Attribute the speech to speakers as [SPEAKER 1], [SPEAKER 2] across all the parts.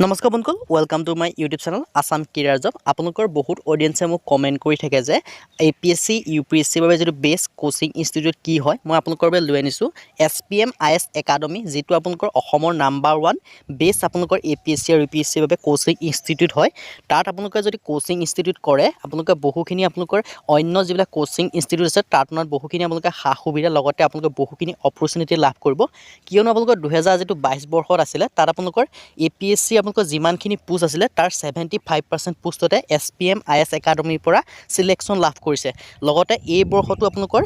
[SPEAKER 1] নমস্কাৰ বন্ধুসকল, welcome to my YouTube channel Assam career job. আপোনালোকৰ বহুত অডিয়েন্সে মোক কমেণ্ট কৰি থাকে যে APSC UPSCৰ বাবে যিটো বেষ্ট কোচিং ইনষ্টিটিউট কি হয়। মই আপোনালোকৰ বাবে লৈ আনিছোঁ SPM IS একাডেমি, যিটো আপোনালোকৰ অসমৰ নাম্বাৰ 1 বেষ্ট আপোনালোকৰ APSC আৰু UPSCৰ বাবে কোচিং ইনষ্টিটিউট হয়। তাত আপোনালোকে যদি কোচিং ইনষ্টিটিউট কৰে, আপোনালোকে বহুখিনি আপোনালোকৰ অন্য যিবিলাক কোচিং ইনষ্টিটিউট আছে তাৰ তুলনাত বহুখিনি আপোনালোকে সা সুবিধা লগতে আপোনালোকে বহুখিনি অপৰচুনিটি লাভ কৰিব। কিয়নো আপোনালোকৰ 2022 বৰ্ষত আছিলে, তাত আপোনালোকৰ APSC আপোনালোকৰ যিমানখিনি পোষ্ট আছিলে তাৰ 75% পোষ্টতে SPM IS একাডেমিৰ পৰা সিলেকশ্যন লাভ কৰিছে। লগতে এই বৰ্ষটো আপোনালোকৰ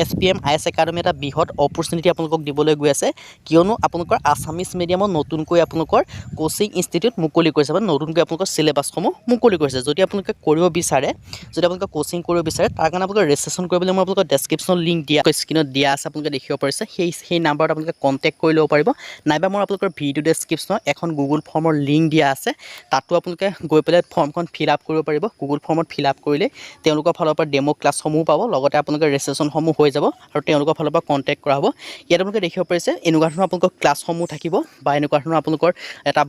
[SPEAKER 1] SPM IS একাডেমি এটা বৃহৎ অপৰচুনিটি আপোনালোকক দিবলৈ গৈ আছে। কিয়নো আপোনালোকৰ আছামিজ মিডিয়ামত নতুনকৈ আপোনালোকৰ কোচিং ইনষ্টিটিউট মুকলি কৰিছে বা নতুনকৈ আপোনালোকৰ চিলেবাছসমূহ মুকলি কৰিছে। যদি আপোনালোকে কৰিব বিচাৰে, যদি আপোনালোকে কোচিং কৰিব বিচাৰে, তাৰ কাৰণে আপোনালোকে ৰেজিষ্ট্ৰেশ্যন কৰিবলৈ মই আপোনালোকৰ ডেছক্ৰিপশ্যন লিংক দিয়া স্ক্ৰীনত দিয়া আছে, আপোনালোকে দেখিব পাৰিছে। সেই নাম্বাৰত আপোনালোকে কণ্টেক্ট কৰি ল'ব পাৰিব, নাইবা মই আপোনালোকৰ ভিডিঅ' ডেছক্ৰিপশ্যনত এখন গুগল ফৰ্মৰ লিংক দিয়া আছে, তাতো আপোনালোকে গৈ পেলাই ফৰ্মখন ফিল আপ কৰিব পাৰিব। গুগল ফৰ্মত ফিল আপ কৰিলে তেওঁলোকৰ ফালৰ পৰা ডেমো ক্লাছসমূহ পাব, লগতে আপোনালোকৰ ৰেজিষ্ট্ৰেশ্যনসমূহ হৈ যাব আৰু তেওঁলোকৰ ফালৰ পৰা কণ্টেক্ট কৰা হ'ব। ইয়াত আপোনালোকে দেখিব পাৰিছে এনেকুৱা ধৰণৰ আপোনালোকৰ ক্লাছসমূহ থাকিব বা এনেকুৱা ধৰণৰ আপোনালোকৰ এটা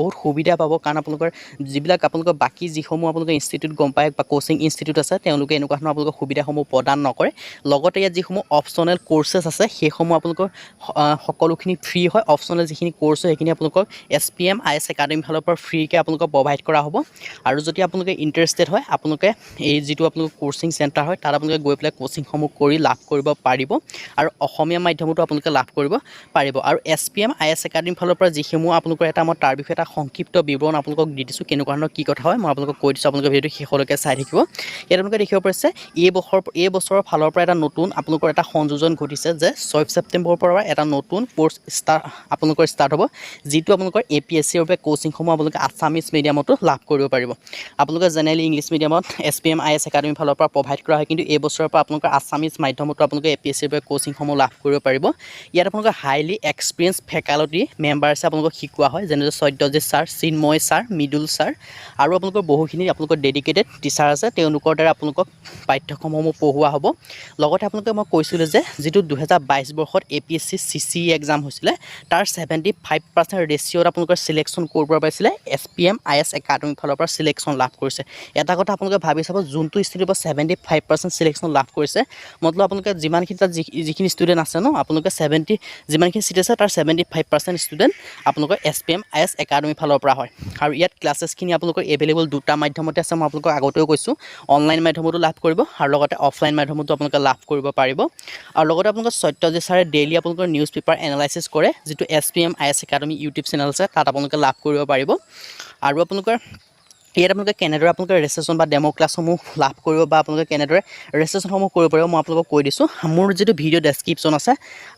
[SPEAKER 1] বহুত সুবিধা পাব। কাৰণ আপোনালোকৰ যিবিলাক আপোনালোকৰ বাকী যিসমূহ আপোনালোকৰ ইনষ্টিটিউট গম পায় বা কোচিং ইনষ্টিটিউট আছে, তেওঁলোকে এনেকুৱা ধৰণৰ আপোনালোকৰ সুবিধাসমূহ প্ৰদান নকৰে। লগতে ইয়াত যিসমূহ অপশ্যনেল কোৰ্চেছ আছে, সেইসমূহ আপোনালোকৰ সকলোখিনি ফ্ৰী হয়। অপশ্যনেল যিখিনি কোৰ্চ হয় সেইখিনি আপোনালোকক SPM IS একাডেমি ফালৰ পৰা ফ্ৰীকৈ আপোনালোকক প্ৰভাইড কৰা হ'ব। আৰু যদি আপোনালোকে ইণ্টাৰেষ্টেড হয়, আপোনালোকে এই যিটো আপোনালোকৰ কোচিং চেণ্টাৰ হয়, তাত আপোনালোকে গৈ পেলাই কোচিংসমূহ কৰি লাভ কৰিব পাৰিব আৰু অসমীয়া মাধ্যমতো আপোনালোকে লাভ কৰিব পাৰিব। আৰু SPM IS একাডেমি ফালৰ পৰা যিসমূহ আপোনালোকৰ মই তাৰ বিষয়ে এটা সংক্ষিপ্ত বিৱৰণ আপোনালোকক দি দিছোঁ, কেনেকুৱা ধৰণৰ কি কথা হয় মই আপোনালোকক কৈ দিছোঁ। আপোনালোকে ভিডিঅ'টো শেষলৈকে চাই থাকিব। ইয়াত আপোনালোকে দেখিব পাৰিছে এই বছৰৰ ফালৰ পৰা এটা নতুন আপোনালোকৰ এটা সংযোজন ঘটিছে যে 6 ছেপ্টেম্বৰৰ পৰা এটা নতুন কোৰ্চ আপোনালোকৰ ষ্টাৰ্ট হ'ব, যিটো আপোনালোকৰ APSCৰ বাবে কোচিংসমূহ আপোনালোকে আছামিজ মিডিয়ামতো লাভ কৰিব পাৰিব। আপোনালোকে জেনেৰেলি ইংলিছ মিডিয়ামত SPM IS একাডেমি ফালৰ পৰা প্ৰভাইড কৰা হয়, কিন্তু এই বছৰৰ পৰা আপোনালোকৰ আছামিজ মাধ্যমতো আপোনালোকে APSCৰ বাবে কোচিংসমূহ লাভ কৰিব পাৰিব। ইয়াত আপোনালোকৰ হাইলি এক্সপিৰিয়েঞ্চ ফেকাল্টি মেম্বাৰ্ছে আপোনালোকক শিকোৱা হয়, যেনেদৰে Satyajit sir, Chinmoy sir, Mridul sir আৰু আপোনালোকৰ বহুখিনি আপোনালোকৰ ডেডিকেটেড টিচাৰ আছে, তেওঁলোকৰ দ্বাৰা আপোনালোকক পাঠ্যক্ৰমসমূহ পঢ়োৱা হ'ব। লগতে আপোনালোকে মই কৈছিলোঁ যে যিটো 2022 বৰ্ষত APSC CCE এক্সাম হৈছিলে, তাৰ 75% ৰেচিঅ'ত আপোনালোকৰ চিলেকশ্যন ক'ৰ পৰা পাইছিলে, SPM IS একাডেমি ফালৰ পৰা চিলেকশ্যন লাভ কৰিছে। এটা কথা আপোনালোকে ভাবি চাব, যোনটো ষ্টুডেণ্টৰ 75% চিলেকশ্যন লাভ কৰিছে, মতলব আপোনালোকে যিমানখিনি তাত যিখিনি ষ্টুডেণ্ট আছে ন, আপোনালোকে যিমানখিনি চিট আছে তাৰ 75% ষ্টুডেণ্ট আপোনালোকৰ SPM IS একাডেমি ফালৰ পৰা হয়। আৰু ইয়াত ক্লাছেছখিনি আপোনালোকৰ এভেইলেবল দুটা মাধ্যমতে আছে, মই আপোনালোকক আগতেও কৈছোঁ। অনলাইন মাধ্যমতো লাভ কৰিব আৰু লগতে অফলাইন মাধ্যমতো আপোনালোকে লাভ কৰিব পাৰিব। আৰু লগতে আপোনালোকৰ সত্যজিৎ ছাৰে ডেইলি আপোনালোকৰ নিউজ পেপাৰ এনালাইচিছ কৰে, যিটো SPM IS academy YouTube channel আছে, তাত আপোনালোকে লাভ কৰিব পাৰিব। আৰু আপোনালোকৰ ইয়াত আপোনালোকে কেনেদৰে আপোনালোকে ৰেজিষ্ট্ৰেশ্যন বা ডেমো ক্লাছসমূহ লাভ কৰিব বা আপোনালোকে কেনেদৰে ৰেজিষ্ট্ৰেশ্যনসমূহ কৰিব পাৰিব, মই আপোনালোকক কৈ দিছোঁ। মোৰ যিটো ভিডিঅ' ডেছক্ৰিপশ্যন আছে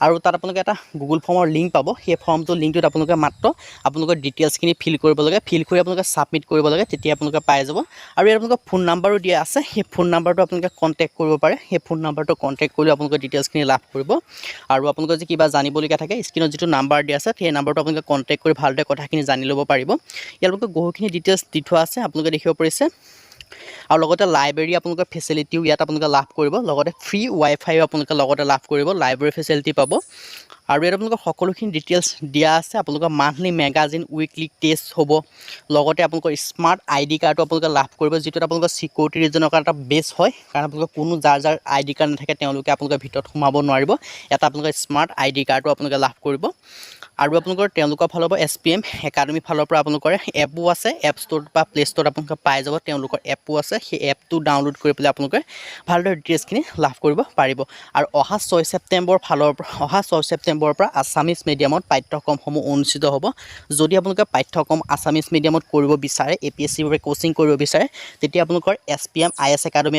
[SPEAKER 1] আৰু তাত আপোনালোকে এটা গুগল ফৰ্মৰ লিংক পাব, সেই লিংকটোত আপোনালোকে মাত্ৰ আপোনালোকৰ ডিটেইলছখিনি ফিল কৰিব লাগে, ফিল কৰি আপোনালোকে ছাবমিট কৰিব লাগে, তেতিয়া আপোনালোকে পাই যাব। আৰু ইয়াত আপোনালোকৰ ফোন নাম্বাৰো দিয়া আছে, সেই ফোন নাম্বাৰটো আপোনালোকে কণ্টেক্ট কৰিব পাৰে, সেই ফোন নাম্বাৰটো কণ্টেক্ট কৰি আপোনালোকে ডিটেইলছখিনি লাভ কৰিব। আৰু আপোনালোকে যদি কিবা জানিবলগীয়া থাকে, স্ক্ৰীনত যিটো নাম্বাৰ দিয়া আছে, সেই নাম্বাৰটো আপোনালোকে কণ্টেক্ট কৰি ভালদৰে কথাখিনি জানি ল'ব পাৰিব। ইয়াত আপোনালোকে বহুখিনি ডিটেইলছ দি থোৱা আছে, আপোনালোকে দেখিব পাৰিছে। আৰু লগতে লাইব্ৰেৰী আপোনালোকৰ ফেচিলিটিও ইয়াত আপোনালোকে লাভ কৰিব, লগতে ফ্ৰী ৱাইফাইও আপোনালোকে লগতে লাভ কৰিব, লাইব্ৰেৰী ফেচিলিটি পাব। আৰু ইয়াত আপোনালোকৰ সকলোখিনি ডিটেইলছ দিয়া আছে। আপোনালোকৰ মান্থলি মেগাজিন, উইকলি টেষ্ট হ'ব, লগতে আপোনালোকৰ স্মাৰ্ট ID কাৰ্ডো আপোনালোকে লাভ কৰিব, যিটো আপোনালোকৰ চিকিউৰিটি ৰিজনৰ কাৰণে এটা বেষ্ট হয়। কাৰণ আপোনালোকৰ কোনো যাৰ ID কাৰ্ড নাথাকে তেওঁলোকে আপোনালোকৰ ভিতৰত সোমাব নোৱাৰিব। এটা আপোনালোকৰ স্মাৰ্ট ID কাৰ্ডো আপোনালোকে লাভ কৰিব। আৰু তেওঁলোকৰ ফালৰ পৰা SPM একাডেমি ফালৰ পৰা আপোনালোকৰ এপো আছে, এপ ষ্ট'ৰ বা প্লে ষ্ট'ৰত আপোনালোকে পাই যাব, তেওঁলোকৰ এপো আছে। সেই এপটো ডাউনলোড কৰি পেলাই আপোনালোকে ভালদৰে ডিটেইলছখিনি লাভ কৰিব পাৰিব। আৰু অহা 6 ছেপ্টেম্বৰৰ পৰা আছামিজ মিডিয়ামত পাঠ্যক্ৰমসমূহ অনুষ্ঠিত হ'ব। যদি আপোনালোকে পাঠ্যক্ৰম আছামিজ মিডিয়ামত কৰিব বিচাৰে, APSCৰ বাবে কোচিং কৰিব বিচাৰে, তেতিয়া আপোনালোকৰ SPM IS একাডেমি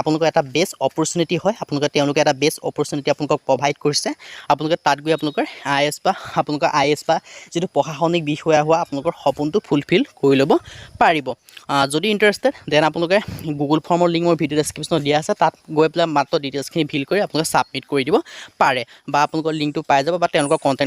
[SPEAKER 1] আপোনালোকৰ এটা বেষ্ট অপৰচুনিটি হয়। তেওঁলোকে এটা বেষ্ট অপৰচুনিটি আপোনালোকক প্ৰভাইড কৰিছে। আপোনালোকে তাত গৈ আপোনালোকৰ IS বা যিটো প্ৰশাসনিক বিষয়া হোৱা আপোনালোকৰ সপোনটো ফুলফিল কৰি ল'ব পাৰিব। যদি ইণ্টাৰেষ্টেড, দেন আপোনালোকে গুগল ফৰ্মৰ লিংক মোৰ ভিডিঅ' ডেছক্ৰিপশ্যনত দিয়া আছে, তাত গৈ পেলাই মাত্ৰ ডিটেইলছখিনি ফিল কৰি আপোনালোকে ছাবমিট কৰি দিব পাৰে, বা আপোনালোকৰ লিংকটো পাই যাব বা তেওঁলোকৰ কণ্টেক্ট